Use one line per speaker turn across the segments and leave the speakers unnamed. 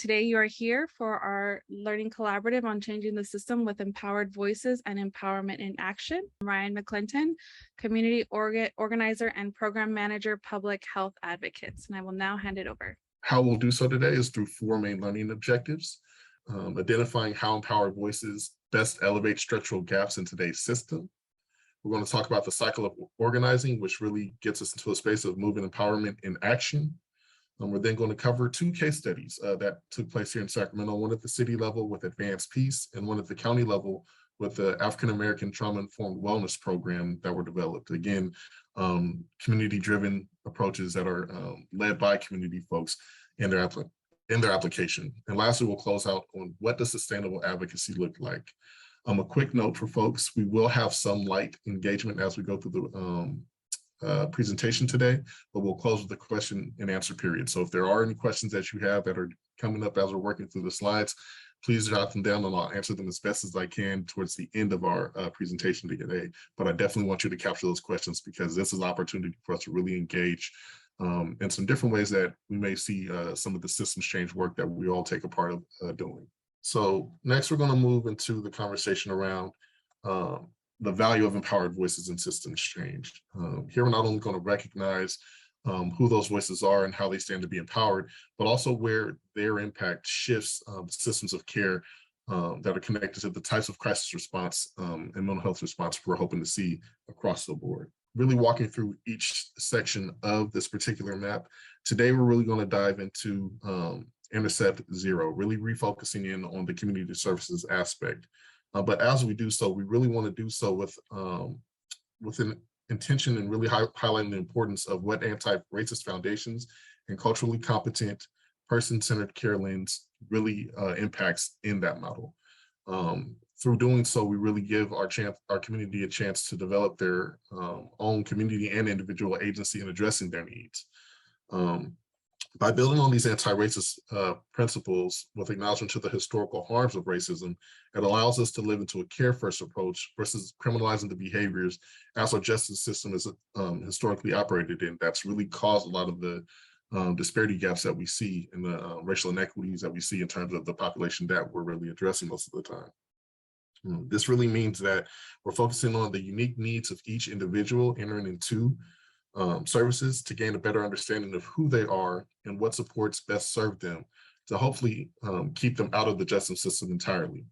Today you are here for our learning collaborative on changing the system with empowered voices and empowerment in action. I'm Ryan McClinton, community organizer and program manager, public health advocates, and I will now hand it over.
How we'll do so today is through four main learning objectives: identifying how empowered voices best elevate structural gaps in today's system. We're going to talk about the cycle of organizing, which really gets us into a space of moving empowerment in action. We're then going to cover two case studies that took place here in Sacramento, one at the city level with Advanced Peace and one at the county level with the African-American Trauma-Informed Wellness Program that were developed. Again, community-driven approaches that are led by community folks in their application. And lastly, we'll close out on what does sustainable advocacy look like. A quick note for folks, we will have some light engagement as we go through the presentation today, but we'll close with the question and answer period. So if there are any questions that you have that are coming up as we're working through the slides, please jot them down and I'll answer them as best as I can towards the end of our presentation today. But I definitely want you to capture those questions because this is an opportunity for us to really engage in some different ways that we may see some of the systems change work that we all take a part of doing. So next we're going to move into the conversation around the value of empowered voices in systems change. Here we're not only going to recognize who those voices are and how they stand to be empowered, but also where their impact shifts systems of care that are connected to the types of crisis response and mental health response we're hoping to see across the board. Really walking through each section of this particular map. Today, we're really going to dive into Intercept Zero, really refocusing in on the community services aspect. But as we do so, we really want to do so with an intention and really highlighting the importance of what anti-racist foundations and culturally competent person-centered care lens really impacts in that model. Through doing so, we really give our community a chance to develop their own community and individual agency in addressing their needs. By building on these anti-racist principles with acknowledgement to the historical harms of racism, it allows us to live into a care-first approach versus criminalizing the behaviors as our justice system is historically operated in. That's really caused a lot of the disparity gaps that we see and the racial inequities that we see in terms of the population that we're really addressing most of the time. This really means that we're focusing on the unique needs of each individual entering into services to gain a better understanding of who they are and what supports best serve them to hopefully keep them out of the justice system entirely.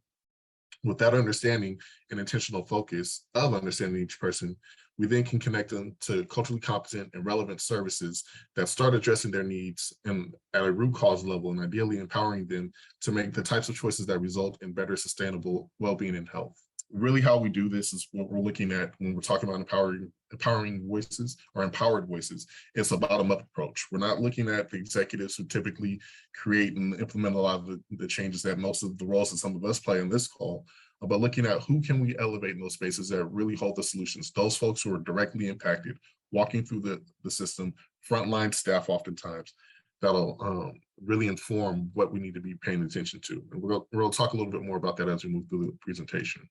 With that understanding and intentional focus of understanding each person, we then can connect them to culturally competent and relevant services that start addressing their needs and at a root cause level and ideally empowering them to make the types of choices that result in better sustainable well-being and health. Really how we do this is what we're looking at when we're talking about empowering voices or empowered voices. It's a bottom-up approach. We're not looking at the executives who typically create and implement a lot of the changes that most of the roles that some of us play in this call, but looking at who can we elevate in those spaces that really hold the solutions. Those folks who are directly impacted, walking through the system, frontline staff oftentimes, that'll really inform what we need to be paying attention to. And we're going to talk a little bit more about that as we move through the presentation.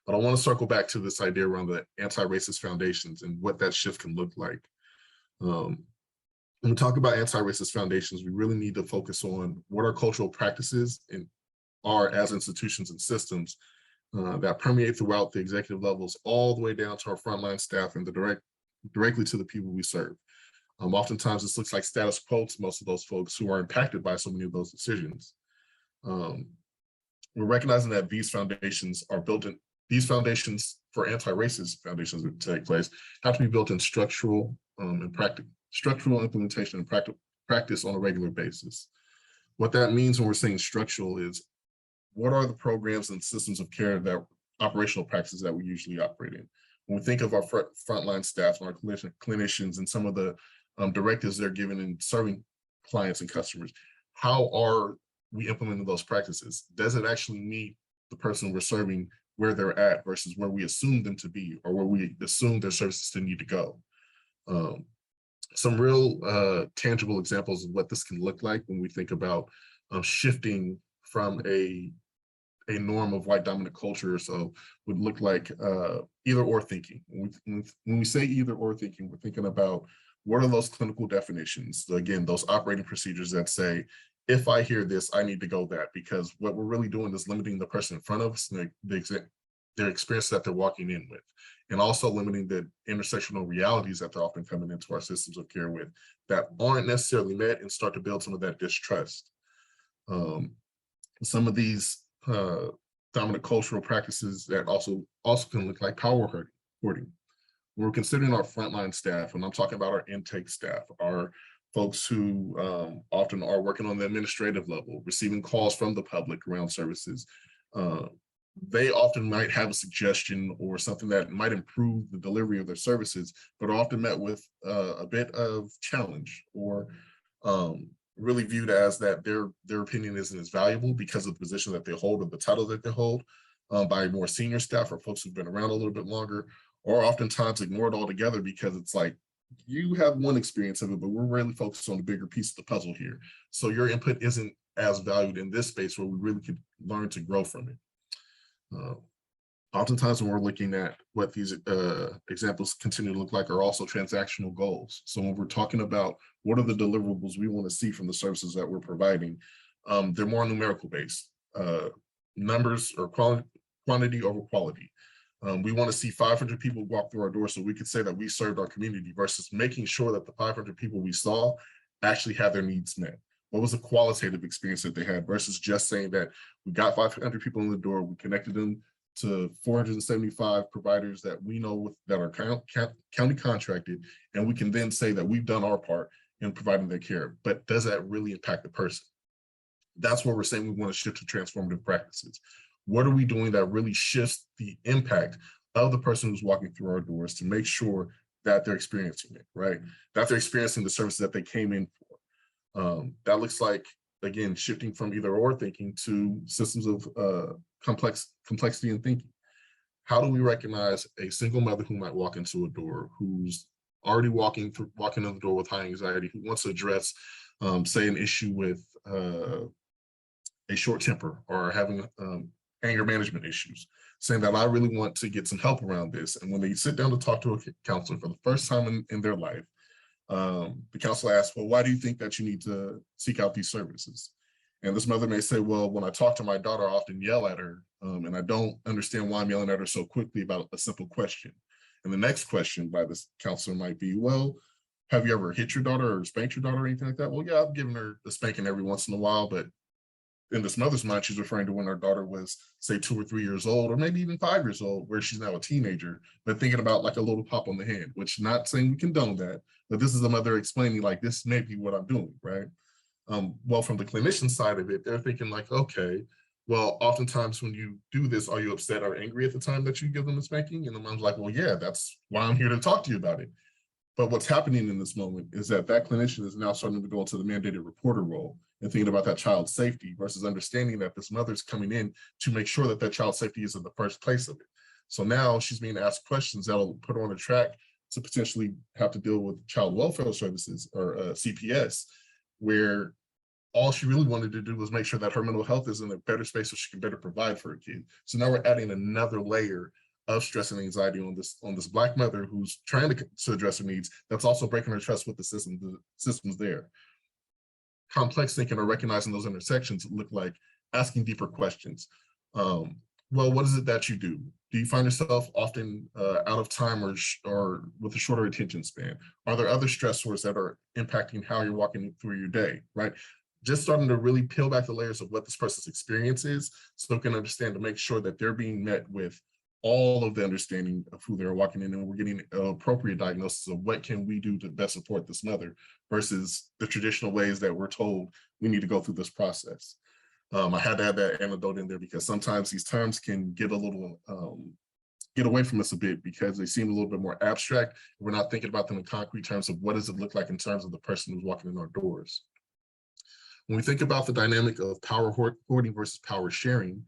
But I want to circle back to this idea around the anti-racist foundations and what that shift can look like. When we talk about anti-racist foundations, we really need to focus on what our cultural practices are as institutions and systems that permeate throughout the executive levels all the way down to our frontline staff and directly to the people we serve. Oftentimes, this looks like status quo to most of those folks who are impacted by so many of those decisions. We're recognizing that these foundations are built in. These foundations for anti-racist foundations that take place have to be built in structural implementation and practice on a regular basis. What that means when we're saying structural is what are the programs and systems of care that operational practices that we usually operate in. When we think of our frontline staff and our clinicians and some of the directives they're given in serving clients and customers, how are we implementing those practices? Does it actually meet the person we're serving where they're at versus where we assume them to be or where we assume their services to need to go? Some real tangible examples of what this can look like when we think about shifting from a norm of white dominant culture. So would look like either or thinking. When we say either or thinking, we're thinking about what are those clinical definitions? Again, those operating procedures that say, if I hear this, I need to go that, because what we're really doing is limiting the person in front of us and their experience that they're walking in with, and also limiting the intersectional realities that they're often coming into our systems of care with that aren't necessarily met, and start to build some of that distrust. Some of these dominant cultural practices that also can look like power hoarding. When we're considering our frontline staff, and I'm talking about our intake staff, our folks who often are working on the administrative level, receiving calls from the public around services, they often might have a suggestion or something that might improve the delivery of their services, but are often met with a bit of challenge, or really viewed as that their opinion isn't as valuable because of the position that they hold or the title that they hold, by more senior staff or folks who've been around a little bit longer, or oftentimes ignored altogether because it's like, you have one experience of it, but we're really focused on the bigger piece of the puzzle here. So your input isn't as valued in this space where we really could learn to grow from it. Oftentimes when we're looking at what these examples continue to look like are also transactional goals. So when we're talking about what are the deliverables we want to see from the services that we're providing, they're more numerical based. Numbers or quantity over quality. We want to see 500 people walk through our door so we could say that we served our community, versus making sure that the 500 people we saw actually had their needs met. What was the qualitative experience that they had, versus just saying that we got 500 people in the door, we connected them to 475 providers that we know that are county contracted, and we can then say that we've done our part in providing their care. But does that really impact the person? That's where we're saying we want to shift to transformative practices. What are we doing that really shifts the impact of the person who's walking through our doors to make sure that they're experiencing it, right? That they're experiencing the services that they came in for. That looks like, again, shifting from either or thinking to systems of complexity and thinking. How do we recognize a single mother who might walk into a door, who's already walking in the door with high anxiety, who wants to address, say, an issue with a short temper, or having anger management issues, saying that I really want to get some help around this. And when they sit down to talk to a counselor for the first time in their life, the counselor asks, well, why do you think that you need to seek out these services? And this mother may say, well, when I talk to my daughter, I often yell at her, and I don't understand why I'm yelling at her so quickly about a simple question. And the next question by this counselor might be, well, have you ever hit your daughter or spanked your daughter or anything like that? Well, yeah, I've given her a spanking every once in a while, but in this mother's mind, she's referring to when her daughter was, say, 2 or 3 years old, or maybe even 5 years old, where she's now a teenager, but thinking about like a little pop on the hand, which, not saying we condone that, but this is a mother explaining like, this may be what I'm doing, right? Well, from the clinician side of it, they're thinking like, okay, well, oftentimes when you do this, are you upset or angry at the time that you give them the spanking? And the mom's like, well, yeah, that's why I'm here to talk to you about it. But what's happening in this moment is that clinician is now starting to go into the mandated reporter role and thinking about that child's safety, versus understanding that this mother's coming in to make sure that child's safety is in the first place of it. So now she's being asked questions that'll put her on a track to potentially have to deal with child welfare services, or CPS, where all she really wanted to do was make sure that her mental health is in a better space so she can better provide for her kid. So now we're adding another layer of stress and anxiety on this Black mother who's trying to address her needs, that's also breaking her trust with the systems there. Complex thinking or recognizing those intersections look like asking deeper questions. Well, what is it that you do? Do you find yourself often out of time or with a shorter attention span? Are there other stressors that are impacting how you're walking through your day, right? Just starting to really peel back the layers of what this person's experience is, so they can understand to make sure that they're being met with all of the understanding of who they're walking in, and we're getting an appropriate diagnosis of what can we do to best support this mother, versus the traditional ways that we're told we need to go through this process. I had to add that anecdote in there because sometimes these terms can get a little, get away from us a bit because they seem a little bit more abstract. We're not thinking about them in concrete terms of what does it look like in terms of the person who's walking in our doors. When we think about the dynamic of power hoarding versus power sharing,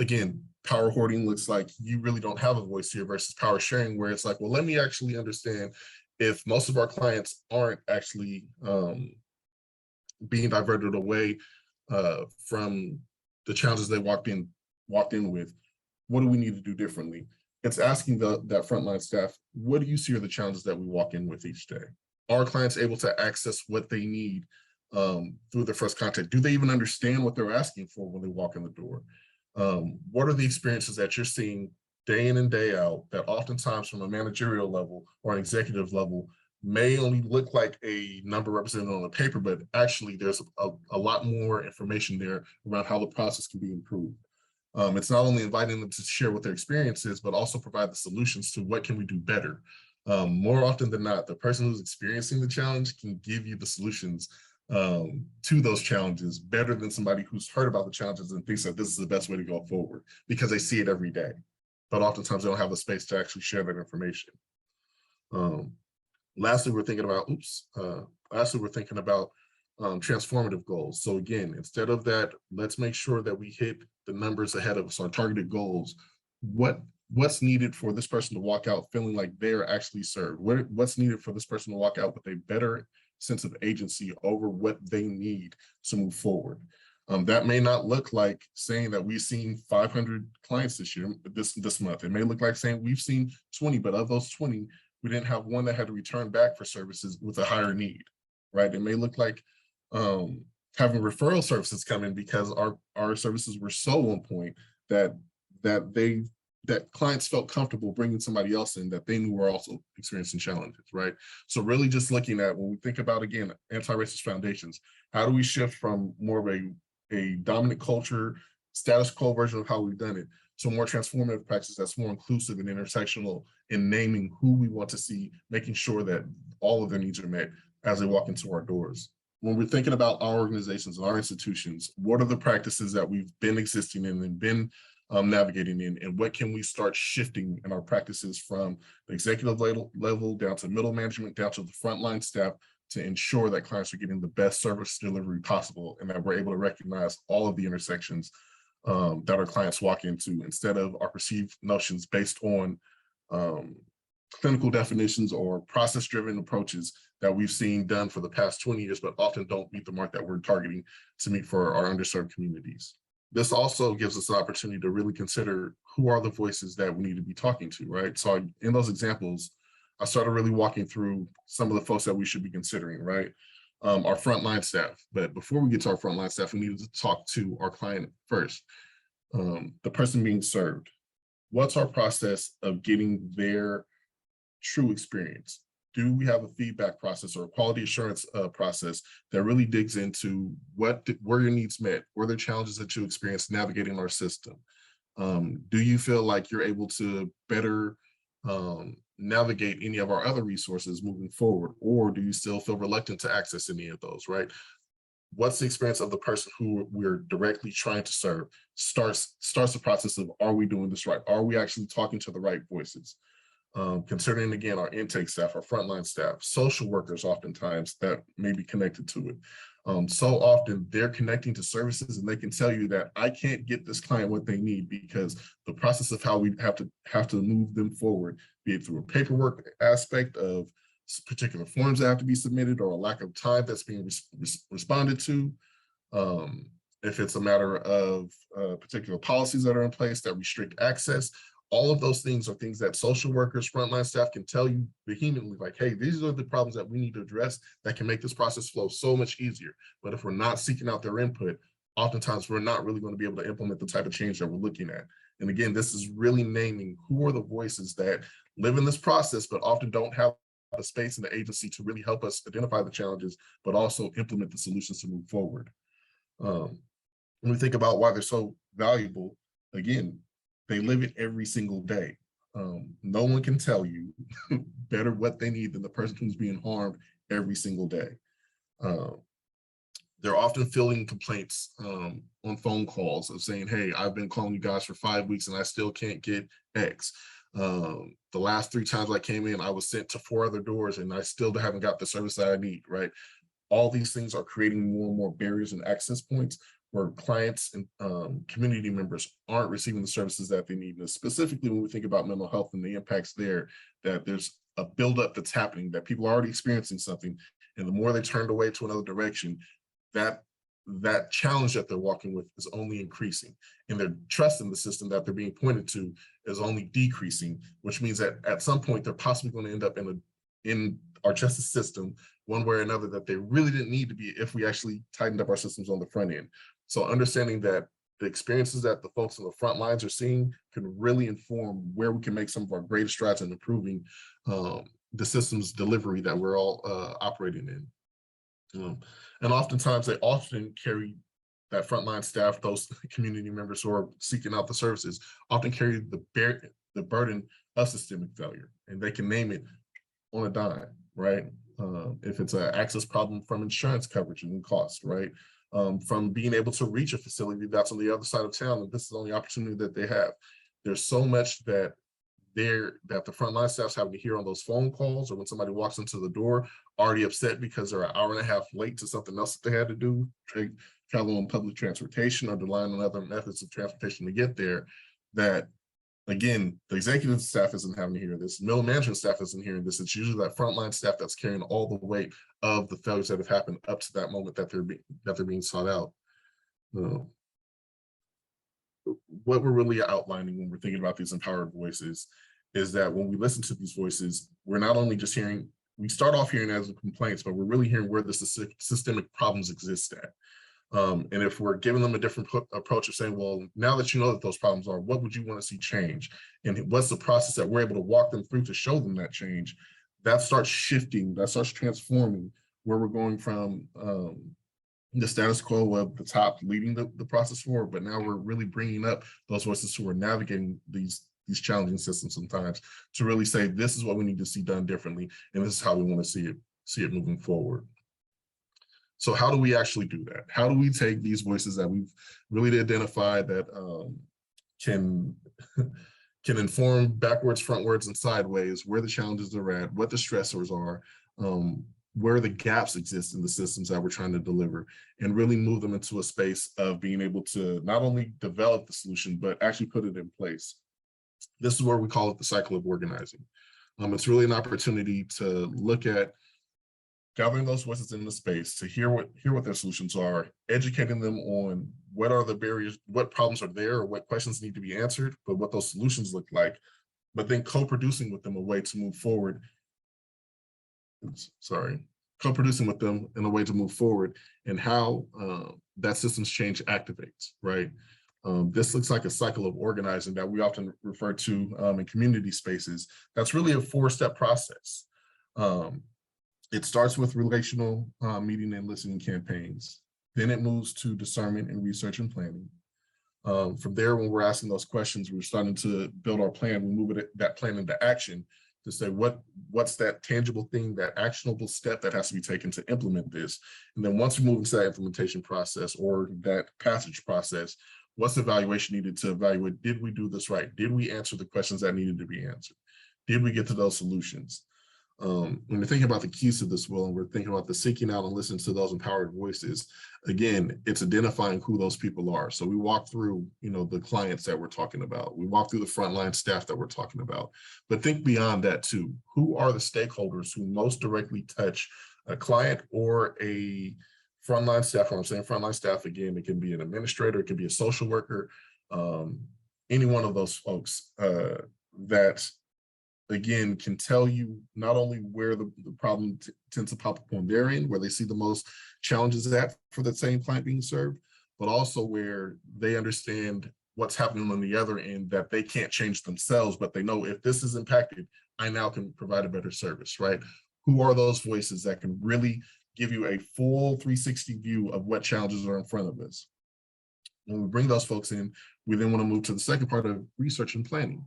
again, power hoarding looks like you really don't have a voice here, versus power sharing, where it's like, well, let me actually understand if most of our clients aren't actually being diverted away from the challenges they walked in with, what do we need to do differently? It's asking that frontline staff, what do you see are the challenges that we walk in with each day? Are clients able to access what they need through their first contact? Do they even understand what they're asking for when they walk in the door? What are the experiences that you're seeing day in and day out that oftentimes from a managerial level or an executive level may only look like a number represented on the paper, but actually there's a lot more information there around how the process can be improved. It's not only inviting them to share what their experience is, but also provide the solutions to what can we do better. More often than not, the person who's experiencing the challenge can give you the solutions to those challenges better than somebody who's heard about the challenges and thinks that this is the best way to go forward because they see it every day. But oftentimes they don't have the space to actually share that information. Lastly, we're thinking about, transformative goals. So again, instead of that, let's make sure that we hit the numbers ahead of us, our targeted goals. What's needed for this person to walk out feeling like they're actually served? What's needed for this person to walk out with a better sense of agency over what they need to move forward? That may not look like saying that we've seen 500 clients this month. It may look like saying we've seen 20, but of those 20, we didn't have one that had to return back for services with a higher need, right? It may look like having referral services come in because our services were so on point that clients felt comfortable bringing somebody else in that they knew were also experiencing challenges, right? So really just looking at, when we think about, again, anti-racist foundations, how do we shift from more of a dominant culture, status quo version of how we've done it, to a more transformative practice that's more inclusive and intersectional in naming who we want to see, making sure that all of their needs are met as they walk into our doors. When we're thinking about our organizations and our institutions, what are the practices that we've been existing in and been navigating in, and what can we start shifting in our practices from the executive level down to middle management, down to the frontline staff, to ensure that clients are getting the best service delivery possible and that we're able to recognize all of the intersections that our clients walk into, instead of our perceived notions based on clinical definitions or process-driven approaches that we've seen done for the past 20 years, but often don't meet the mark that we're targeting to meet for our underserved communities. This also gives us an opportunity to really consider who are the voices that we need to be talking to, right? So in those examples, I started really walking through some of the folks that we should be considering, right? Our frontline staff. But before we get to our frontline staff, we need to talk to our client first, the person being served. What's our process of getting their true experience? Do we have a feedback process or a quality assurance process that really digs into were your needs met? Were there challenges that you experienced navigating our system? Do you feel like you're able to better navigate any of our other resources moving forward? Or do you still feel reluctant to access any of those, right? What's the experience of the person who we're directly trying to serve? Starts the process of, are we doing this right? Are we actually talking to the right voices? Considering, again, our intake staff, our frontline staff, social workers oftentimes that may be connected to it. So often they're connecting to services and they can tell you that I can't get this client what they need because the process of how we have to move them forward, be it through a paperwork aspect of particular forms that have to be submitted or a lack of time that's being responded to. If it's a matter of particular policies that are in place that restrict access, all of those things are things that social workers, frontline staff can tell you vehemently, like, hey, these are the problems that we need to address that can make this process flow so much easier. But if we're not seeking out their input, oftentimes we're not really going to be able to implement the type of change that we're looking at. And again, this is really naming who are the voices that live in this process, but often don't have the space and the agency to really help us identify the challenges, but also implement the solutions to move forward. When we think about why they're so valuable, again, they live it every single day. No one can tell you better what they need than the person who's being harmed every single day. They're often fielding complaints on phone calls of saying, hey, I've been calling you guys for 5 weeks and I still can't get X. The last 3 times I came in, I was sent to 4 other doors and I still haven't got the service that I need, right? All these things are creating more and more barriers and access points where clients and community members aren't receiving the services that they need. And specifically when we think about mental health and the impacts there, that there's a buildup that's happening, that people are already experiencing something. And the more they turned away to another direction, that challenge that they're walking with is only increasing. And their trust in the system that they're being pointed to is only decreasing, which means that at some point they're possibly going to end up in our justice system one way or another that they really didn't need to be if we actually tightened up our systems on the front end. So understanding that the experiences that the folks on the front lines are seeing can really inform where we can make some of our greatest strides in improving the systems delivery that we're all operating in. And oftentimes they often carry that frontline staff, those community members who are seeking out the services, often carry the burden of systemic failure, and they can name it on a dime, right? If it's an access problem from insurance coverage and cost, right? From being able to reach a facility that's on the other side of town, and this is the only opportunity that they have. There's so much that the frontline staff's having to hear on those phone calls, or when somebody walks into the door already upset because they're an hour and a half late to something else that they had to do, travel on public transportation or relying on other methods of transportation to get there, that again, the executive staff isn't having to hear this, middle management staff isn't hearing this. It's usually that frontline staff that's carrying all the weight of the failures that have happened up to that moment that they're being sought out. What we're really outlining when we're thinking about these empowered voices is that when we listen to these voices, we're not only just hearing, we start off hearing as complaints, but we're really hearing where the systemic problems exist at. And if we're giving them a different approach of saying, well, now that you know that those problems are, what would you want to see change? And what's the process that we're able to walk them through to show them that change? That starts shifting, that starts transforming where we're going from the status quo of the top leading the process forward, but now we're really bringing up those voices who are navigating these challenging systems sometimes to really say, this is what we need to see done differently, and this is how we want to see it moving forward. So how do we actually do that? How do we take these voices that we've really identified that can inform backwards, frontwards, and sideways, where the challenges are at, what the stressors are, where the gaps exist in the systems that we're trying to deliver, and really move them into a space of being able to not only develop the solution, but actually put it in place. This is where we call it the cycle of organizing. It's really an opportunity to look at gathering those voices in the space, to hear what their solutions are, educating them on what are the barriers, what problems are there, or what questions need to be answered, but what those solutions look like, but then co-producing with them a way to move forward. Co-producing with them in a way to move forward, and how that systems change activates, right? This looks like a cycle of organizing that we often refer to in community spaces. That's really a 4-step process. It starts with relational meeting and listening campaigns. Then it moves to discernment and research and planning. From there, when we're asking those questions, we're starting to build our plan. We move that plan into action to say what's that tangible thing, that actionable step that has to be taken to implement this. And then once we move into that implementation process or that passage process, what's the evaluation needed to evaluate, did we do this right? Did we answer the questions that needed to be answered? Did we get to those solutions? When we're thinking about the keys to this, Will, and we're thinking about the seeking out and listening to those empowered voices, again, it's identifying who those people are. So we walk through, the clients that we're talking about. We walk through the frontline staff that we're talking about. But think beyond that too. Who are the stakeholders who most directly touch a client or a frontline staff? When I'm saying frontline staff, again, it can be an administrator, it can be a social worker, any one of those folks that again, can tell you not only where the problem tends to pop up on their end, where they see the most challenges at for the same client being served, but also where they understand what's happening on the other end that they can't change themselves, but they know if this is impacted, I now can provide a better service, right? Who are those voices that can really give you a full 360 view of what challenges are in front of us? When we bring those folks in, we then want to move to the second part of research and planning.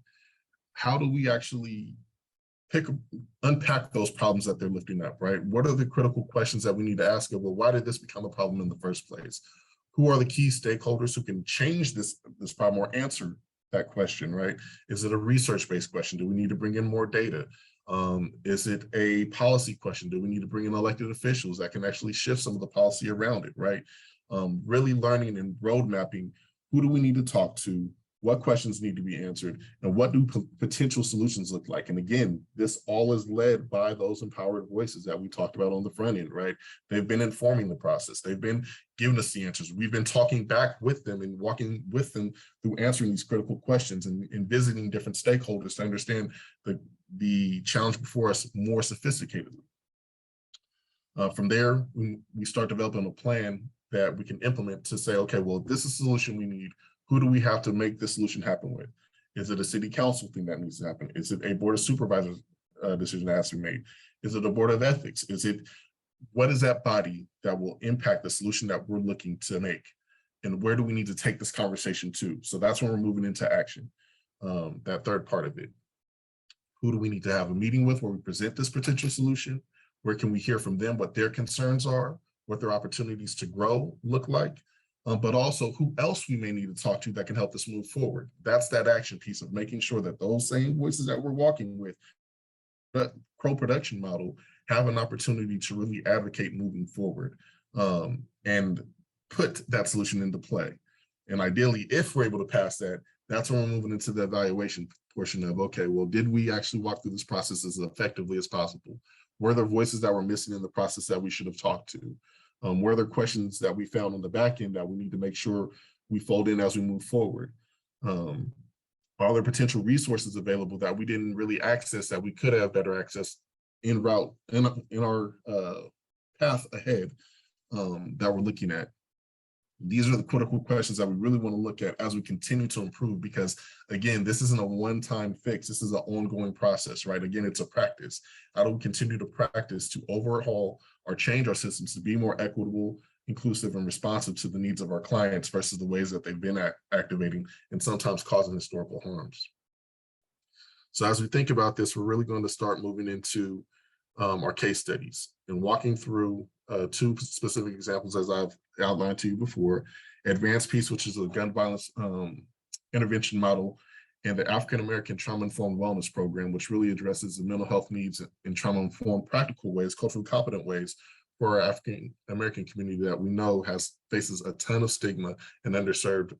How do we actually unpack those problems that they're lifting up, right? What are the critical questions that we need to ask of, well, why did this become a problem in the first place? Who are the key stakeholders who can change this problem or answer that question, right? Is it a research-based question? Do we need to bring in more data? Is it a policy question? Do we need to bring in elected officials that can actually shift some of the policy around it, right? Really learning and road mapping, who do we need to talk to? What questions need to be answered, and what do potential solutions look like? And again, this all is led by those empowered voices that we talked about on the front end, right? They've been informing the process. They've been giving us the answers. We've been talking back with them and walking with them through answering these critical questions and visiting different stakeholders to understand the challenge before us more sophisticatedly. From there, we start developing a plan that we can implement to say, okay, well, this is the solution we need. Who do we have to make this solution happen with? Is it a city council thing that needs to happen? Is it a board of supervisors decision that has to be made? Is it a board of ethics? What is that body that will impact the solution that we're looking to make? And where do we need to take this conversation to? So that's when we're moving into action, that third part of it. Who do we need to have a meeting with where we present this potential solution? Where can we hear from them what their concerns are, what their opportunities to grow look like, but also who else we may need to talk to that can help us move forward. That's that action piece of making sure that those same voices that we're walking with, the co-production model, have an opportunity to really advocate moving forward and put that solution into play. And ideally, if we're able to pass that, that's when we're moving into the evaluation portion of, okay, well, did we actually walk through this process as effectively as possible? Were there voices that were missing in the process that we should have talked to? Were there questions that we found on the back end that we need to make sure we fold in as we move forward? Are there potential resources available that we didn't really access that we could have better access in route in our path ahead that we're looking at? These are the critical questions that we really want to look at as we continue to improve, because again, this isn't a one-time fix. This is an ongoing process, right? Again, it's a practice. How do we continue to practice to overhaul or change our systems to be more equitable, inclusive, and responsive to the needs of our clients versus the ways that they've been activating and sometimes causing historical harms? So as we think about this, we're really going to start moving into our case studies and walking through two specific examples as I've outlined to you before: Advanced Peace, which is a gun violence intervention model, and the African American Trauma-Informed Wellness Program, which really addresses the mental health needs in trauma-informed practical ways, culturally competent ways for our African American community that we know faces a ton of stigma and underserved.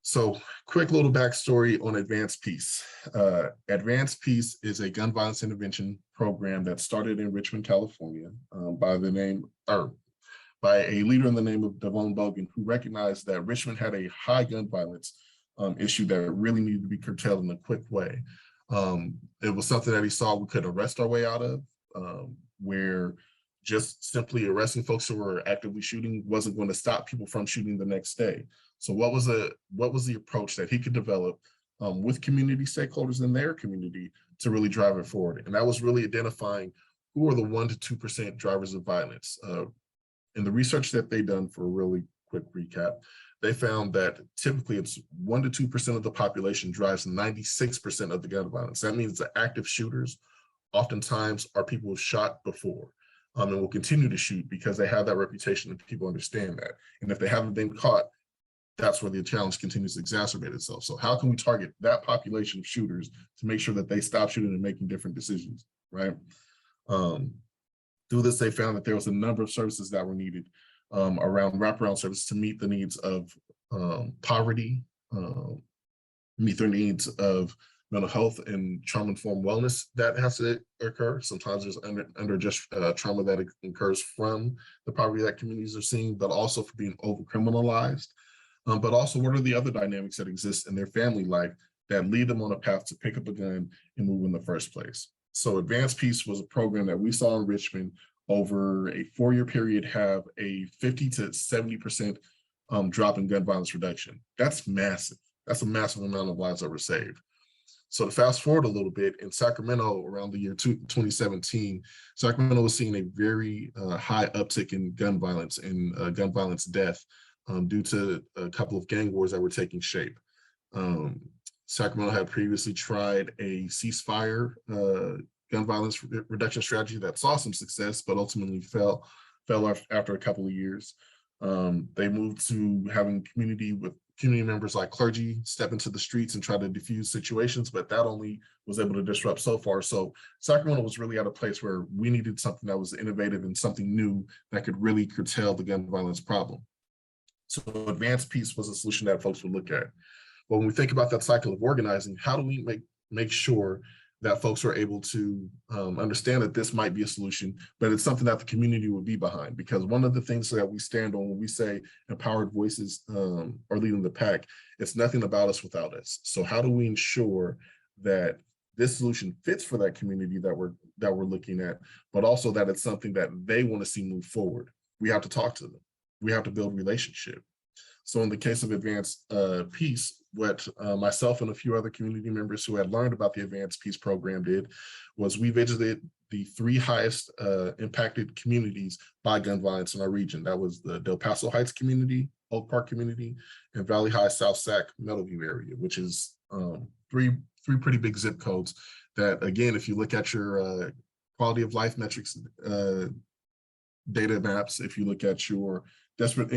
So quick little backstory on Advanced Peace. Advanced Peace is a gun violence intervention program that started in Richmond, California, by a leader in the name of Devon Bogan, who recognized that Richmond had a high gun violence issue that really needed to be curtailed in a quick way. It was something that he saw we could arrest our way out of, where just simply arresting folks who were actively shooting wasn't going to stop people from shooting the next day. So what was the approach that he could develop with community stakeholders in their community to really drive it forward? And that was really identifying who are the 1% to 2% drivers of violence. In the research that they done, for a really quick recap, they found that typically it's 1% to 2% of the population drives 96% of the gun violence. That means the active shooters oftentimes are people who've shot before and will continue to shoot because they have that reputation and people understand that. And if they haven't been caught, that's where the challenge continues to exacerbate itself. So how can we target that population of shooters to make sure that they stop shooting and making different decisions, right? Through this, they found that there was a number of services that were needed around wraparound services to meet the needs of poverty, meet their needs of mental health and trauma-informed wellness that has to occur. Sometimes there's under just trauma that occurs from the poverty that communities are seeing, but also for being over-criminalized. But also, what are the other dynamics that exist in their family life that lead them on a path to pick up a gun and move in the first place? So Advanced Peace was a program that we saw in Richmond over a 4-year period have a 50 to 70% drop in gun violence reduction. That's massive. That's a massive amount of lives that were saved. So to fast forward a little bit, in Sacramento around the year 2017, Sacramento was seeing a very high uptick in gun violence and gun violence death due to a couple of gang wars that were taking shape. Sacramento had previously tried a ceasefire gun violence reduction strategy that saw some success, but ultimately fell after a couple of years. They moved to having community members like clergy step into the streets and try to diffuse situations, but that only was able to disrupt so far. So Sacramento was really at a place where we needed something that was innovative and something new that could really curtail the gun violence problem. So Advanced Peace was a solution that folks would look at. But when we think about that cycle of organizing, how do we make sure that folks are able to understand that this might be a solution, but it's something that the community would be behind? Because one of the things that we stand on when we say empowered voices are leading the pack, it's nothing about us without us. So how do we ensure that this solution fits for that community that we're looking at, but also that it's something that they want to see move forward. We have to talk to them. We have to build relationship. So in the case of Advanced Peace, what myself and a few other community members who had learned about the Advanced Peace program did was we visited the 3 highest impacted communities by gun violence in our region. That was the Del Paso Heights community, Oak Park community, and Valley High, South Sac, Meadowview area, which is three pretty big zip codes that, again, if you look at your quality of life metrics data maps, if you look at your desperate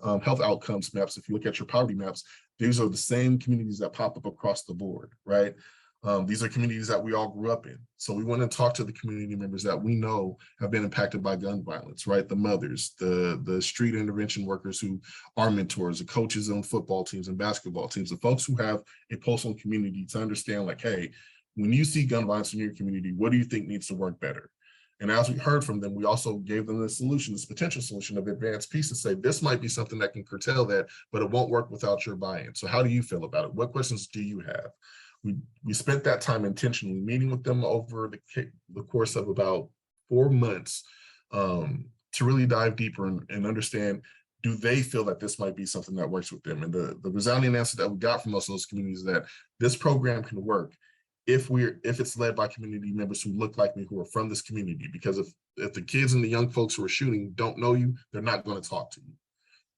health outcomes maps, if you look at your poverty maps, these are the same communities that pop up across the board, right? These are communities that we all grew up in. So we want to talk to the community members that we know have been impacted by gun violence, right? The mothers, the street intervention workers who are mentors, the coaches on football teams and basketball teams, the folks who have a pulse on community to understand, like, hey, when you see gun violence in your community, what do you think needs to work better? And as we heard from them, we also gave them the solution, this potential solution of Advanced Peace, to say, this might be something that can curtail that, but it won't work without your buy-in. So how do you feel about it? What questions do you have? We spent that time intentionally meeting with them over the course of about 4 months to really dive deeper and understand, do they feel that this might be something that works with them? And the resounding answer that we got from most of those communities is that this program can work if it's led by community members who look like me, who are from this community. Because if the kids and the young folks who are shooting don't know you, they're not going to talk to you.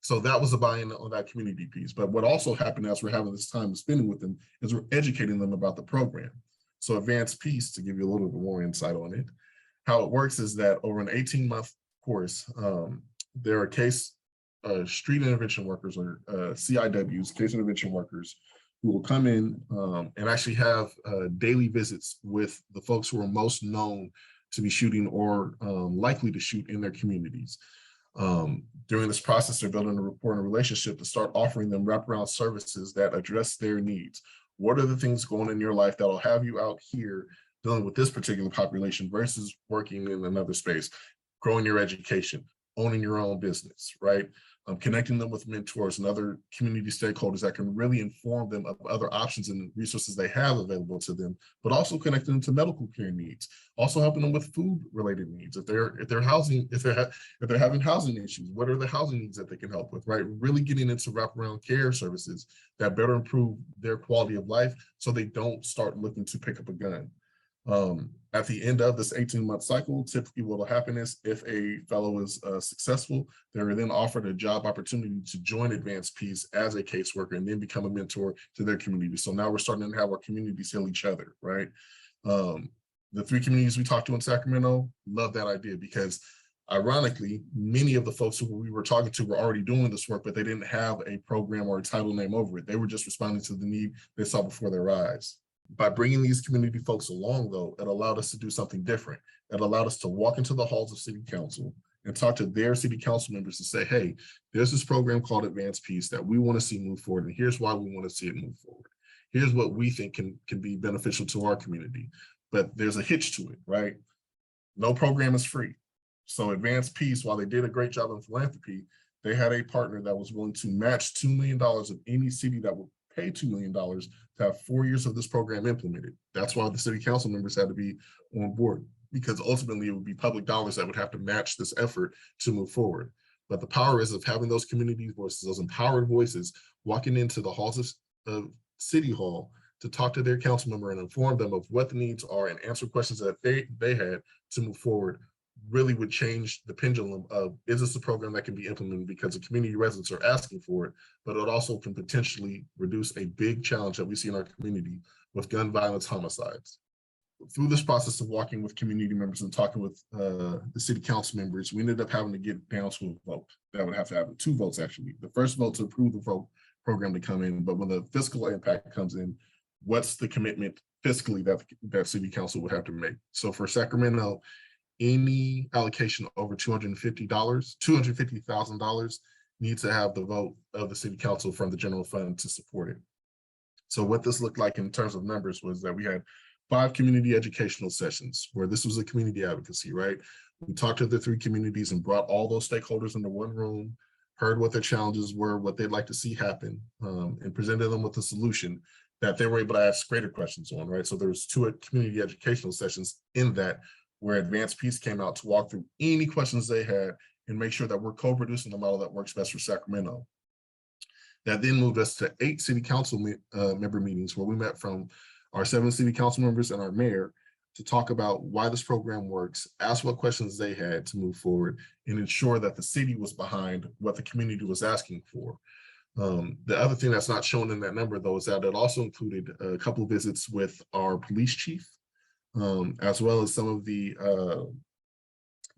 So that was a buy-in on that community piece. But what also happened as we're having this time spending with them is we're educating them about the program. So Advanced Peace, to give you a little bit more insight on it, how it works is that over an 18-month course, there are street intervention workers, or CIWs, case intervention workers, who will come in and actually have daily visits with the folks who are most known to be shooting or likely to shoot in their communities. During this process, they're building a rapport and a relationship to start offering them wraparound services that address their needs. What are the things going in your life that'll have you out here dealing with this particular population versus working in another space, growing your education, owning your own business, right? Connecting them with mentors and other community stakeholders that can really inform them of other options and resources they have available to them, but also connecting them to medical care needs, also helping them with food related needs. If they're having housing issues, what are the housing needs that they can help with, right? Really getting into wraparound care services that better improve their quality of life so they don't start looking to pick up a gun. At the end of this 18-month cycle, typically what will happen is, if a fellow is successful, they're then offered a job opportunity to join Advanced Peace as a caseworker and then become a mentor to their community. So now we're starting to have our communities heal each other, right? The 3 communities we talked to in Sacramento love that idea, because ironically, many of the folks who we were talking to were already doing this work, but they didn't have a program or a title name over it. They were just responding to the need they saw before their eyes. By bringing these community folks along, though, it allowed us to do something different. It allowed us to walk into the halls of city council and talk to their city council members to say, hey, there's this program called Advanced Peace that we want to see move forward, and here's why we want to see it move forward. Here's what we think can be beneficial to our community. But there's a hitch to it, right? No program is free. So Advanced Peace, while they did a great job in philanthropy, they had a partner that was willing to match $2 million of any city that would pay $2 million to have 4 years of this program implemented. That's why the city council members had to be on board, because ultimately it would be public dollars that would have to match this effort to move forward. But the power is of having those community voices, those empowered voices, walking into the halls of City Hall to talk to their council member and inform them of what the needs are and answer questions that they had to move forward, really would change the pendulum of, is this a program that can be implemented because the community residents are asking for it, but it also can potentially reduce a big challenge that we see in our community with gun violence homicides. Through this process of walking with community members and talking with the city council members, we ended up having to get down to a vote. That would have to have 2 votes, actually. The first vote to approve the program to come in, but when the fiscal impact comes in, what's the commitment fiscally that city council would have to make? So for Sacramento, any allocation over $250,000 needs to have the vote of the city council from the general fund to support it. So what this looked like in terms of numbers was that we had 5 community educational sessions where this was a community advocacy, right? We talked to the 3 communities and brought all those stakeholders into one room, heard what their challenges were, what they'd like to see happen, and presented them with a solution. that they were able to ask greater questions on, right? So there was 2 community educational sessions in that where Advanced Peace came out to walk through any questions they had and make sure that we're co-producing the model that works best for Sacramento. That then moved us to 8 city council member meetings where we met from our 7 city council members and our mayor to talk about why this program works, ask what questions they had to move forward, and ensure that the city was behind what the community was asking for. The other thing that's not shown in that number, though, is that it also included a couple of visits with our police chief, as well as some of the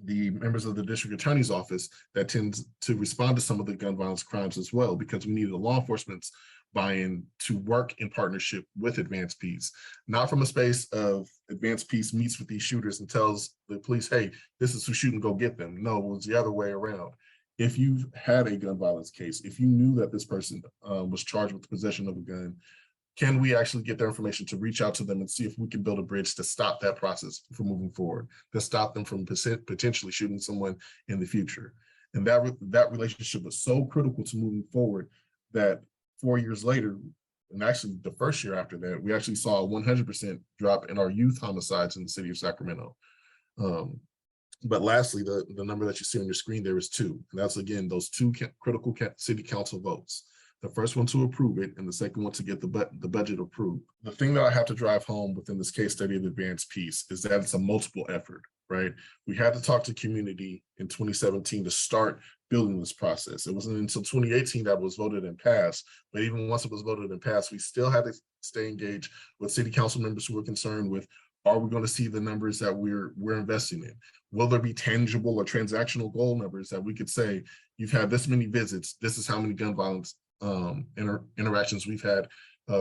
members of the district attorney's office that tends to respond to some of the gun violence crimes as well, because we needed a law enforcement's buy-in to work in partnership with Advanced Peace, not from a space of Advanced Peace meets with these shooters and tells the police, hey, this is who shooting, go get them. No, it was the other way around. If you've had a gun violence case, if you knew that this person was charged with the possession of a gun, can we actually get their information to reach out to them and see if we can build a bridge to stop that process from moving forward, to stop them from potentially shooting someone in the future? And that relationship was so critical to moving forward that 4 years later, and actually the first year after that, we actually saw a 100% drop in our youth homicides in the city of Sacramento. But lastly, the number that you see on your screen there is 2. And that's, again, those 2 critical city council votes. The first one to approve it, and the second one to get the budget approved. The thing that I have to drive home within this case study of Advanced Peace is that it's a multiple effort, right? We had to talk to community in 2017 to start building this process. It wasn't until 2018 that it was voted and passed, but even once it was voted and passed, we still had to stay engaged with city council members who were concerned with, are we going to see the numbers that we're investing in? Will there be tangible or transactional goal numbers that we could say, you've had this many visits, this is how many gun violence interactions we've had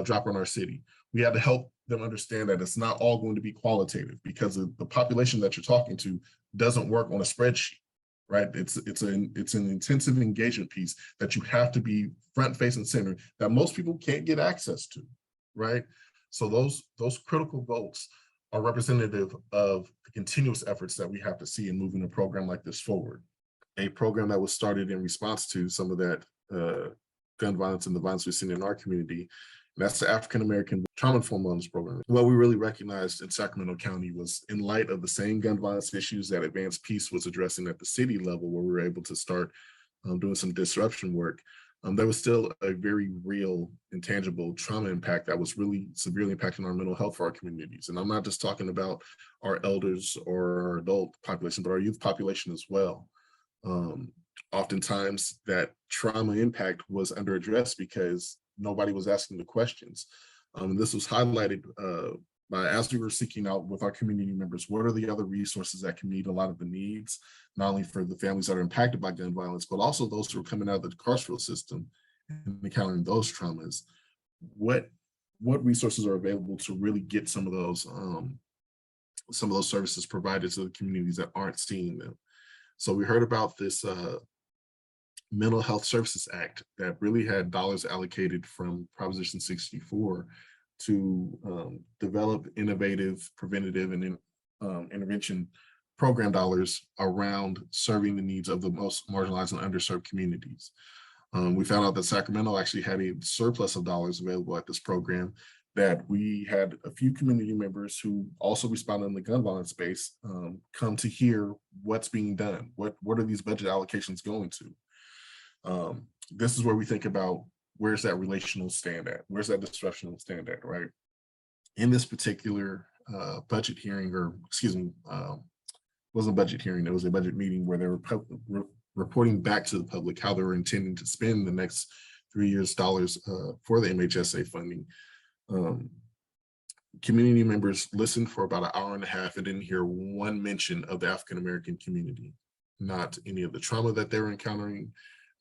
drop on our city? We had to help them understand that it's not all going to be qualitative, because the population that you're talking to doesn't work on a spreadsheet, right? It's an intensive engagement piece that you have to be front, face, and center that most people can't get access to, right? So those critical votes are representative of the continuous efforts that we have to see in moving a program like this forward. A program that was started in response to some of that gun violence and the violence we've seen in our community. And that's the African American Trauma Informed Wellness Program. What we really recognized in Sacramento County was, in light of the same gun violence issues that Advanced Peace was addressing at the city level, where we were able to start doing some disruption work, there was still a very real and tangible trauma impact that was really severely impacting our mental health for our communities. And I'm not just talking about our elders or our adult population, but our youth population as well. Oftentimes that trauma impact was underaddressed because nobody was asking the questions. This was highlighted by, as we were seeking out with our community members, what are the other resources that can meet a lot of the needs, not only for the families that are impacted by gun violence, but also those who are coming out of the carceral system and encountering those traumas. What resources are available to really get some of those services provided to the communities that aren't seeing them? So we heard about this Mental Health Services Act that really had dollars allocated from Proposition 64 to develop innovative, preventative, and intervention program dollars around serving the needs of the most marginalized and underserved communities. We found out that Sacramento actually had a surplus of dollars available at this program, that we had a few community members who also responded in the gun violence space come to hear what's being done. What are these budget allocations going to? This is where we think about, where's that relational stand at? Where's that disruptional stand at, right? In this particular budget hearing, or excuse me, wasn't a budget hearing, it was a budget meeting where they were reporting back to the public how they were intending to spend the next 3 years dollars for the MHSA funding. Community members listened for about an hour and a half and didn't hear one mention of the African-American community, not any of the trauma that they were encountering,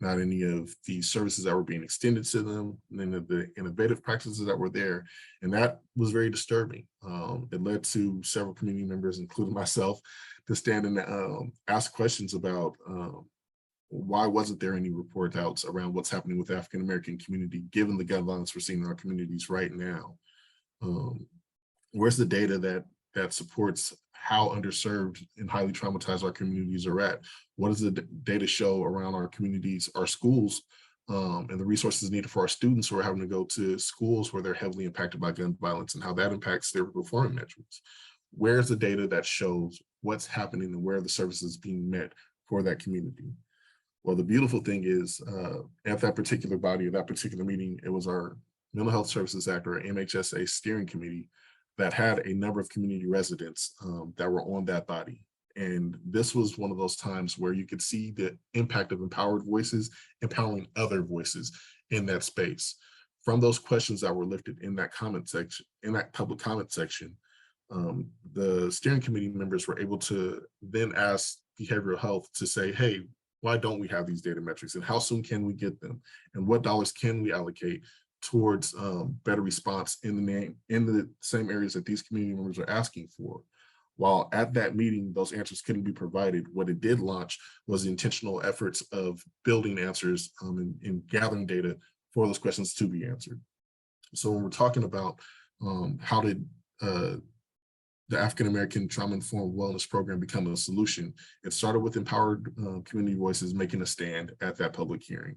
not any of the services that were being extended to them, none of the innovative practices that were there. And that was very disturbing. It led to several community members, including myself, to stand and ask questions about why wasn't there any report outs around what's happening with the African-American community, given the gun violence we're seeing in our communities right now? Where's the data that supports how underserved and highly traumatized our communities are at? What does the data show around our communities, our schools, and the resources needed for our students who are having to go to schools where they're heavily impacted by gun violence and how that impacts their performance metrics. Where's the data that shows what's happening and where the services being met for that community? Well, the beautiful thing is at that particular body, at that particular meeting, it was our Mental Health Services Act, or MHSA steering committee, that had a number of community residents that were on that body. And this was one of those times where you could see the impact of empowered voices empowering other voices in that space. From those questions that were lifted in that comment section, in that public comment section, the steering committee members were able to then ask behavioral health to say, hey, why don't we have these data metrics, and how soon can we get them, and what dollars can we allocate towards better response in the same areas that these community members are asking for. While at that meeting, those answers couldn't be provided, what it did launch was the intentional efforts of building answers and gathering data for those questions to be answered. So when we're talking about how did the African-American Trauma-Informed Wellness Program become a solution, it started with empowered community voices making a stand at that public hearing.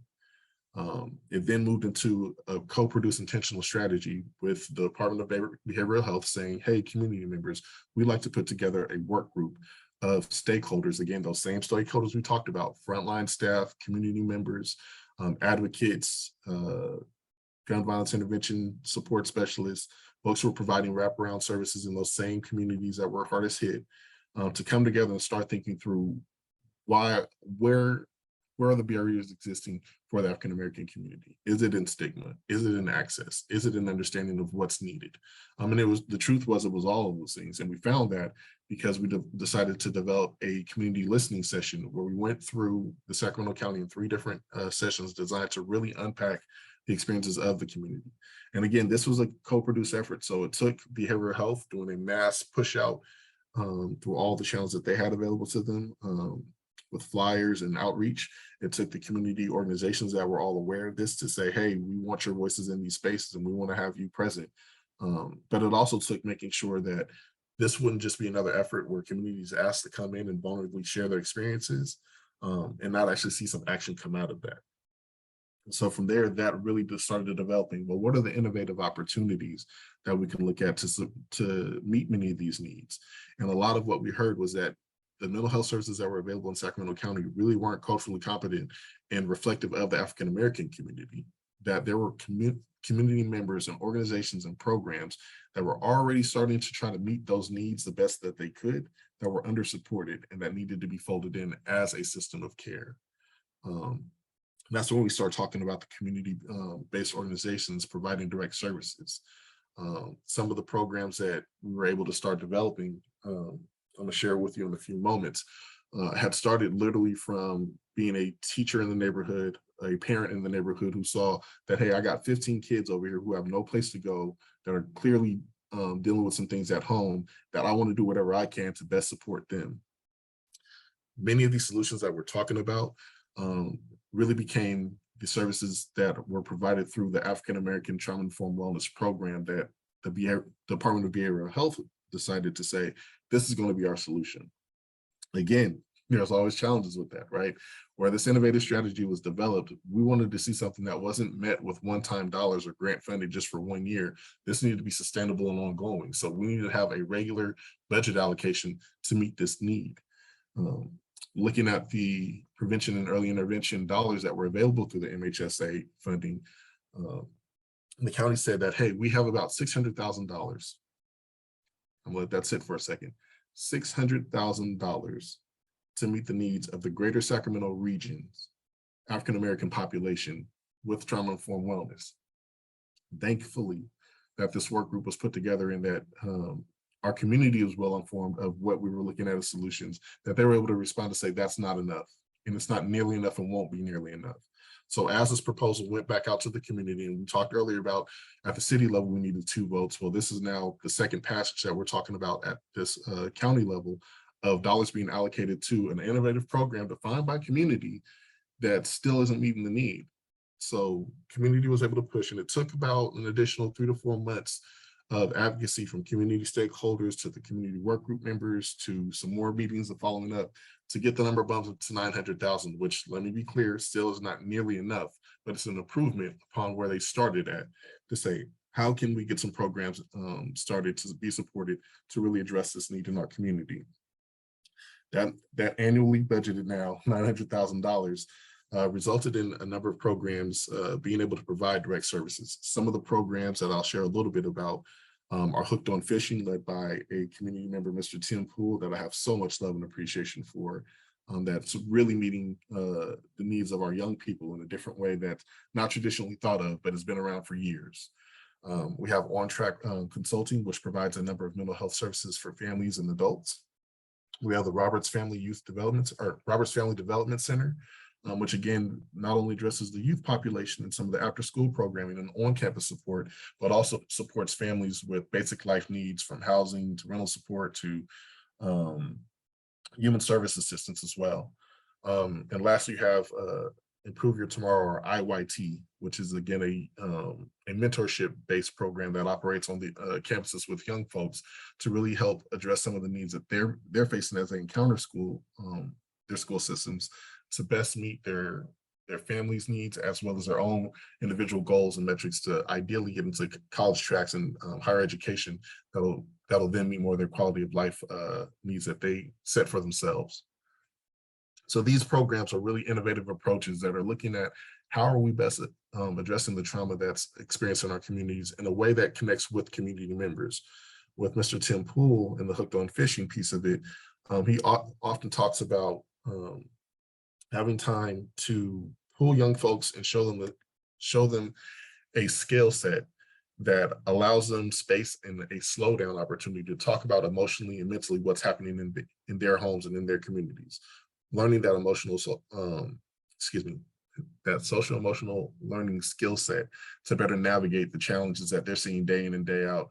It then moved into a co-produced intentional strategy with the Department of Behavioral Health saying, hey, community members, we'd like to put together a work group of stakeholders, again, those same stakeholders we talked about, frontline staff, community members, advocates, gun violence intervention support specialists, folks who are providing wraparound services in those same communities that were hardest hit, to come together and start thinking through where are the barriers existing for the African-American community? Is it in stigma? Is it in access? Is it in understanding of what's needed? And the truth was it was all of those things. And we found that because we decided to develop a community listening session where we went through the Sacramento County in 3 different sessions designed to really unpack the experiences of the community. And again, this was a co-produced effort. So it took behavioral health doing a mass push out through all the channels that they had available to them, with flyers and outreach. It took the community organizations that were all aware of this to say, hey, we want your voices in these spaces and we want to have you present. But it also took making sure that this wouldn't just be another effort where communities asked to come in and vulnerably share their experiences and not actually see some action come out of that. So from there, that really just started developing, well, what are the innovative opportunities that we can look at to meet many of these needs? And a lot of what we heard was that the mental health services that were available in Sacramento County really weren't culturally competent and reflective of the African-American community, that there were community members and organizations and programs that were already starting to try to meet those needs the best that they could, that were under-supported and that needed to be folded in as a system of care. That's when we start talking about the community-based organizations providing direct services. Some of the programs that we were able to start developing, I'm gonna share with you in a few moments, had started literally from being a teacher in the neighborhood, a parent in the neighborhood who saw that, hey, I got 15 kids over here who have no place to go, that are clearly dealing with some things at home, that I want to do whatever I can to best support them. Many of these solutions that we're talking about really became the services that were provided through the African-American Trauma-Informed Wellness Program that the Department of Behavioral Health decided to say, this is going to be our solution. Again, there's always challenges with that, right? Where this innovative strategy was developed, we wanted to see something that wasn't met with one-time dollars or grant funding just for 1 year. This needed to be sustainable and ongoing. So we needed to have a regular budget allocation to meet this need. Looking at the prevention and early intervention dollars that were available through the MHSA funding, the county said that, hey, we have about $600,000. I'm gonna let that sit for a second. $600,000 to meet the needs of the greater Sacramento region's African-American population with trauma-informed wellness. Thankfully, that this work group was put together and that our community was well informed of what we were looking at as solutions, that they were able to respond to say that's not enough, and it's not nearly enough and won't be nearly enough. So as this proposal went back out to the community, and we talked earlier about at the city level, we needed 2 votes. Well, this is now the second passage that we're talking about at this county level of dollars being allocated to an innovative program defined by community that still isn't meeting the need. So community was able to push, and it took about an additional 3 to 4 months of advocacy from community stakeholders to the community work group members to some more meetings and following up to get the number bumped up to 900,000, which, let me be clear, still is not nearly enough, but it's an improvement upon where they started at, to say, how can we get some programs started to be supported to really address this need in our community? That annually budgeted now $900,000 resulted in a number of programs being able to provide direct services. Some of the programs that I'll share a little bit about are Hooked on Fishing, led by a community member, Mr. Tim Poole, that I have so much love and appreciation for. That's really meeting the needs of our young people in a different way that's not traditionally thought of, but has been around for years. We have On Track Consulting, which provides a number of mental health services for families and adults. We have the Roberts Family Development Center, which again, not only addresses the youth population and some of the after-school programming and on-campus support, but also supports families with basic life needs, from housing to rental support to human service assistance as well. And lastly, you have Improve Your Tomorrow, or IYT, which is again a mentorship-based program that operates on the campuses with young folks to really help address some of the needs that they're facing as they encounter their school systems, to best meet their families' needs as well as their own individual goals and metrics to ideally get into college tracks and higher education that'll then meet more of their quality of life needs that they set for themselves. So these programs are really innovative approaches that are looking at how are we best addressing the trauma that's experienced in our communities in a way that connects with community members. With Mr. Tim Poole and the Hooked on Fishing piece of it, he often talks about having time to pull young folks and show them a skill set that allows them space and a slowdown opportunity to talk about emotionally and mentally what's happening in their homes and in their communities. Learning that that social emotional learning skill set to better navigate the challenges that they're seeing day in and day out,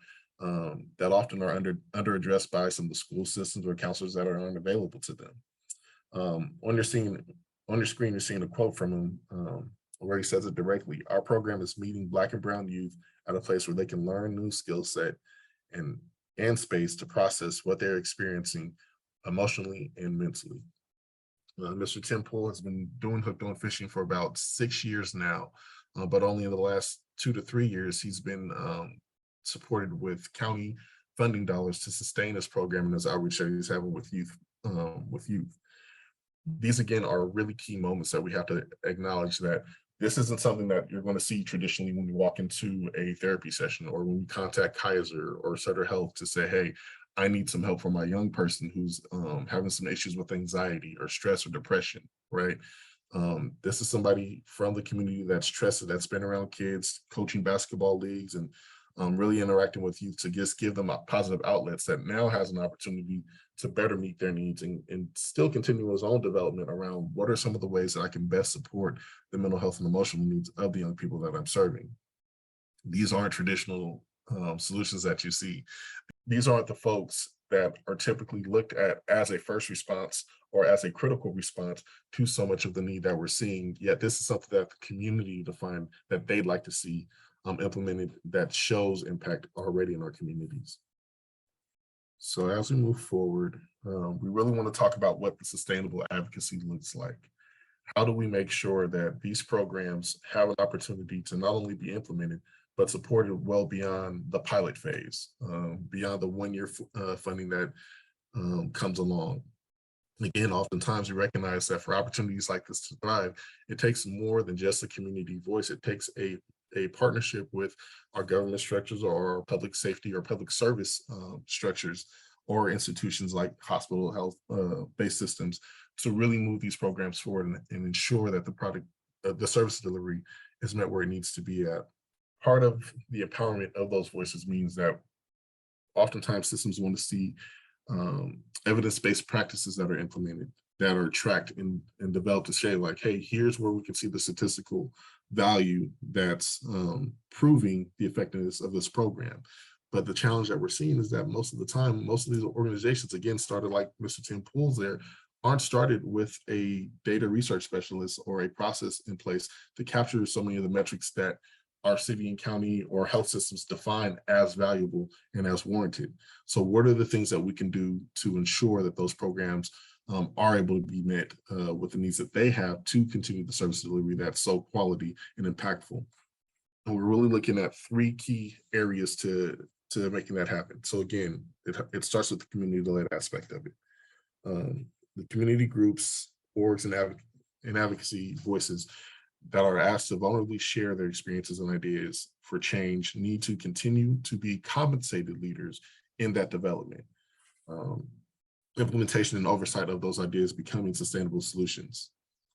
that often are under addressed by some of the school systems or counselors that are unavailable to them. On your screen, you're seeing a quote from him where he says it directly: "Our program is meeting Black and Brown youth at a place where they can learn new skill set and space to process what they're experiencing emotionally and mentally." Mr. Tim Poole has been doing Hooked on Fishing for about 6 years now, but only in the last 2 to 3 years, he's been supported with county funding dollars to sustain his program and his outreach that he's having with youth. These again are really key moments that we have to acknowledge, that this isn't something that you're going to see traditionally when you walk into a therapy session or when you contact Kaiser or Sutter Health to say, hey, I need some help for my young person who's having some issues with anxiety or stress or depression, right? This is somebody from the community that's trusted, that's been around kids, coaching basketball leagues, and really interacting with youth to just give them positive outlets, that now has an opportunity to better meet their needs and still continue his own development around what are some of the ways that I can best support the mental health and emotional needs of the young people that I'm serving. These aren't traditional solutions that you see. These aren't the folks that are typically looked at as a first response or as a critical response to so much of the need that we're seeing. Yet this is something that the community defined that they'd like to see implemented that shows impact already in our communities. So as we move forward, we really want to talk about what the sustainable advocacy looks like. How do we make sure that these programs have an opportunity to not only be implemented, but supported well beyond the pilot phase, beyond the 1-year funding that comes along? Again, oftentimes we recognize that for opportunities like this to thrive, it takes more than just a community voice. It takes a partnership with our government structures or our public safety or public service structures or institutions like hospital health based systems to really move these programs forward and ensure that the service delivery is met where it needs to be at. Part of the empowerment of those voices means that oftentimes systems want to see evidence-based practices that are implemented, that are tracked and developed to say, like, hey, here's where we can see the statistical value that's proving the effectiveness of this program. But the challenge that we're seeing is that most of the time, most of these organizations, again, started like Mr. Tim Poole's there, aren't started with a data research specialist or a process in place to capture so many of the metrics that our city and county or health systems define as valuable and as warranted. So what are the things that we can do to ensure that those programs are able to be met with the needs that they have to continue the service delivery that's so quality and impactful. And we're really looking at 3 key areas to making that happen. So again, it starts with the community-led aspect of it. The community groups, orgs, and advocacy voices that are asked to vulnerably share their experiences and ideas for change need to continue to be compensated leaders in that development. Implementation and oversight of those ideas becoming sustainable solutions.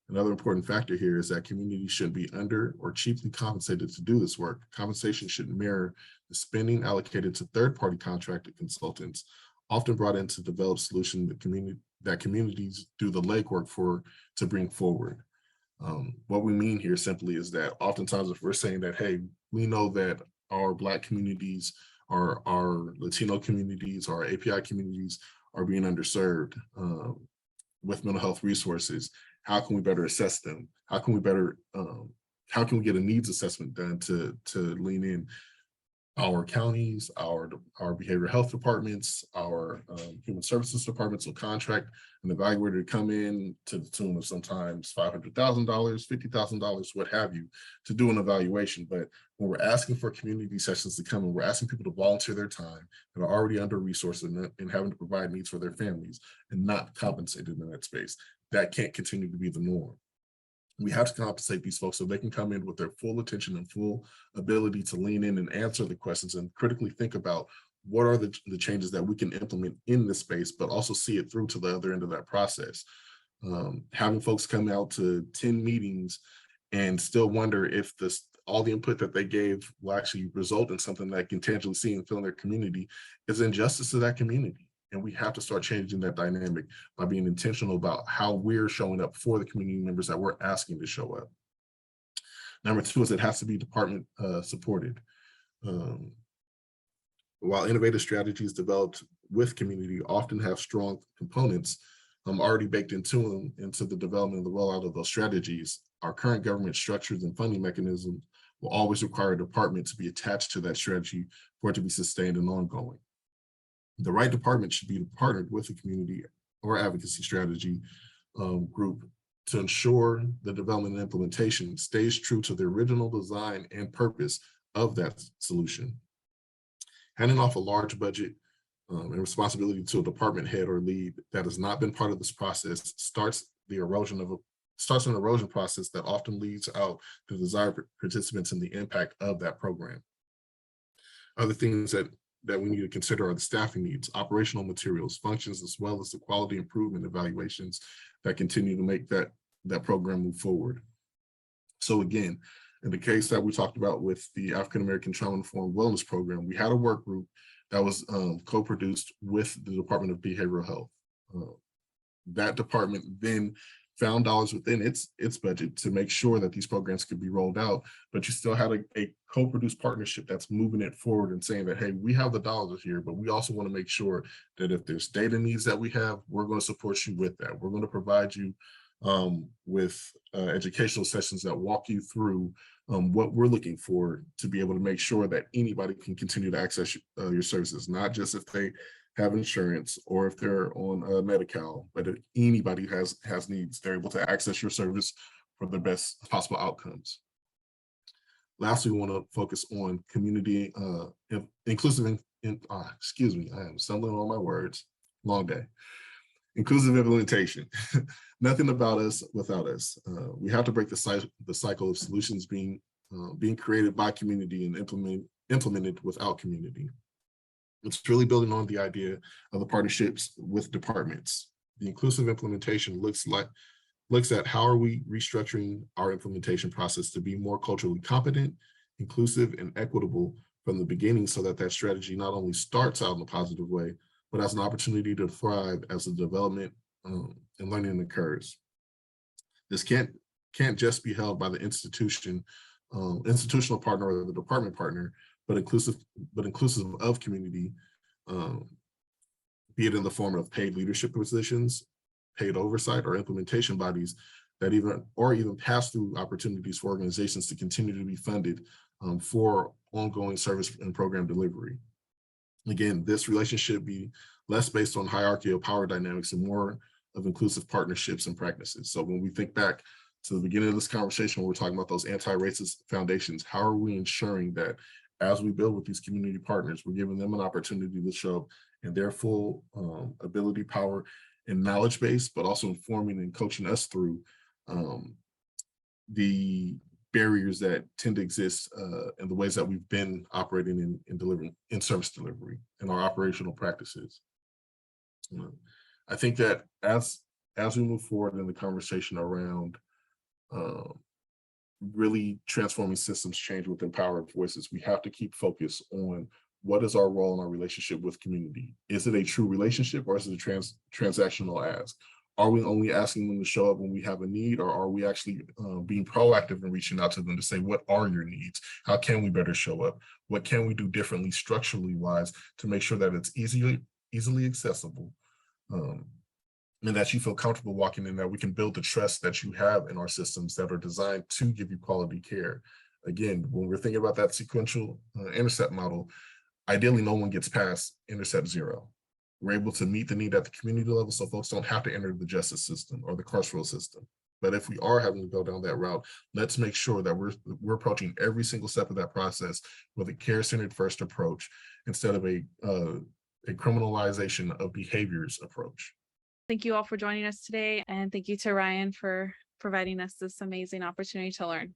Another important factor here is that communities shouldn't be under or cheaply compensated to do this work. Compensation should mirror the spending allocated to third-party contracted consultants, often brought in to develop solutions that communities do the legwork for to bring forward. What we mean here simply is that oftentimes if we're saying that, hey, we know that our Black communities, our Latino communities, our API communities are being underserved with mental health resources, how can we better assess them? How can we get a needs assessment done to lean in? Our counties, our behavioral health departments, our human services departments will contract an evaluator to come in to the tune of sometimes $500,000, $50,000, what have you, to do an evaluation. But when we're asking for community sessions to come and we're asking people to volunteer their time that are already under-resourced and having to provide needs for their families and not compensated in that space, that can't continue to be the norm. We have to compensate these folks so they can come in with their full attention and full ability to lean in and answer the questions and critically think about what are the changes that we can implement in this space, but also see it through to the other end of that process. Having folks come out to 10 meetings and still wonder if all the input that they gave will actually result in something that can tangibly see and feel in their community is injustice to that community. And we have to start changing that dynamic by being intentional about how we're showing up for the community members that we're asking to show up. Number 2 is it has to be department supported. While innovative strategies developed with community often have strong components already baked into the development and the rollout of those strategies, our current government structures and funding mechanisms will always require a department to be attached to that strategy for it to be sustained and ongoing. The right department should be partnered with the community or advocacy strategy group to ensure the development and implementation stays true to the original design and purpose of that solution. Handing off a large budget and responsibility to a department head or lead that has not been part of this process starts an erosion process that often leads out the desired participants in the impact of that program. Other things that we need to consider are the staffing needs, operational materials, functions, as well as the quality improvement evaluations that continue to make that program move forward. So again, in the case that we talked about with the African American Trauma Informed Wellness Program, we had a work group that was co-produced with the Department of Behavioral Health. That department then found dollars within its budget to make sure that these programs could be rolled out, but you still had a co-produced partnership that's moving it forward and saying that, hey, we have the dollars here, but we also want to make sure that if there's data needs that we have, we're going to support you with that. We're going to provide you with educational sessions that walk you through what we're looking for to be able to make sure that anybody can continue to access your services, not just if they have insurance or if they're on Medi-Cal, but if anybody has needs, they're able to access your service for the best possible outcomes. Lastly, we want to focus on community inclusive, excuse me, I am stumbling on my words, long day. Inclusive implementation. Nothing about us without us. We have to break the cycle of solutions being created by community and implemented without community. It's really building on the idea of the partnerships with departments. The inclusive implementation looks at how are we restructuring our implementation process to be more culturally competent, inclusive, and equitable from the beginning so that strategy not only starts out in a positive way, but as an opportunity to thrive as the development and learning occurs. This can't just be held by the institutional partner or the department partner, but inclusive of community, be it in the form of paid leadership positions, paid oversight, or implementation bodies that even pass-through opportunities for organizations to continue to be funded for ongoing service and program delivery. Again, this relationship be less based on hierarchy of power dynamics and more of inclusive partnerships and practices. So when we think back to the beginning of this conversation, when we're talking about those anti-racist foundations, how are we ensuring that as we build with these community partners, we're giving them an opportunity to show up in their full ability, power, and knowledge base, but also informing and coaching us through the barriers that tend to exist in the ways that we've been operating in delivering in service delivery and our operational practices. I think that as we move forward in the conversation around really transforming systems change with empowered voices, we have to keep focus on what is our role in our relationship with community. Is it a true relationship, or is it a transactional ask? Are we only asking them to show up when we have a need, or are we actually being proactive and reaching out to them to say, what are your needs? How can we better show up? What can we do differently structurally wise to make sure that it's easily accessible, and that you feel comfortable walking in, that we can build the trust that you have in our systems that are designed to give you quality care. Again, when we're thinking about that sequential intercept model, ideally no one gets past intercept 0. We're able to meet the need at the community level so folks don't have to enter the justice system or the carceral system. But if we are having to go down that route, let's make sure that we're approaching every single step of that process with a care-centered first approach instead of a criminalization of behaviors approach.
Thank you all for joining us today, and thank you to Ryan for providing us this amazing opportunity to learn.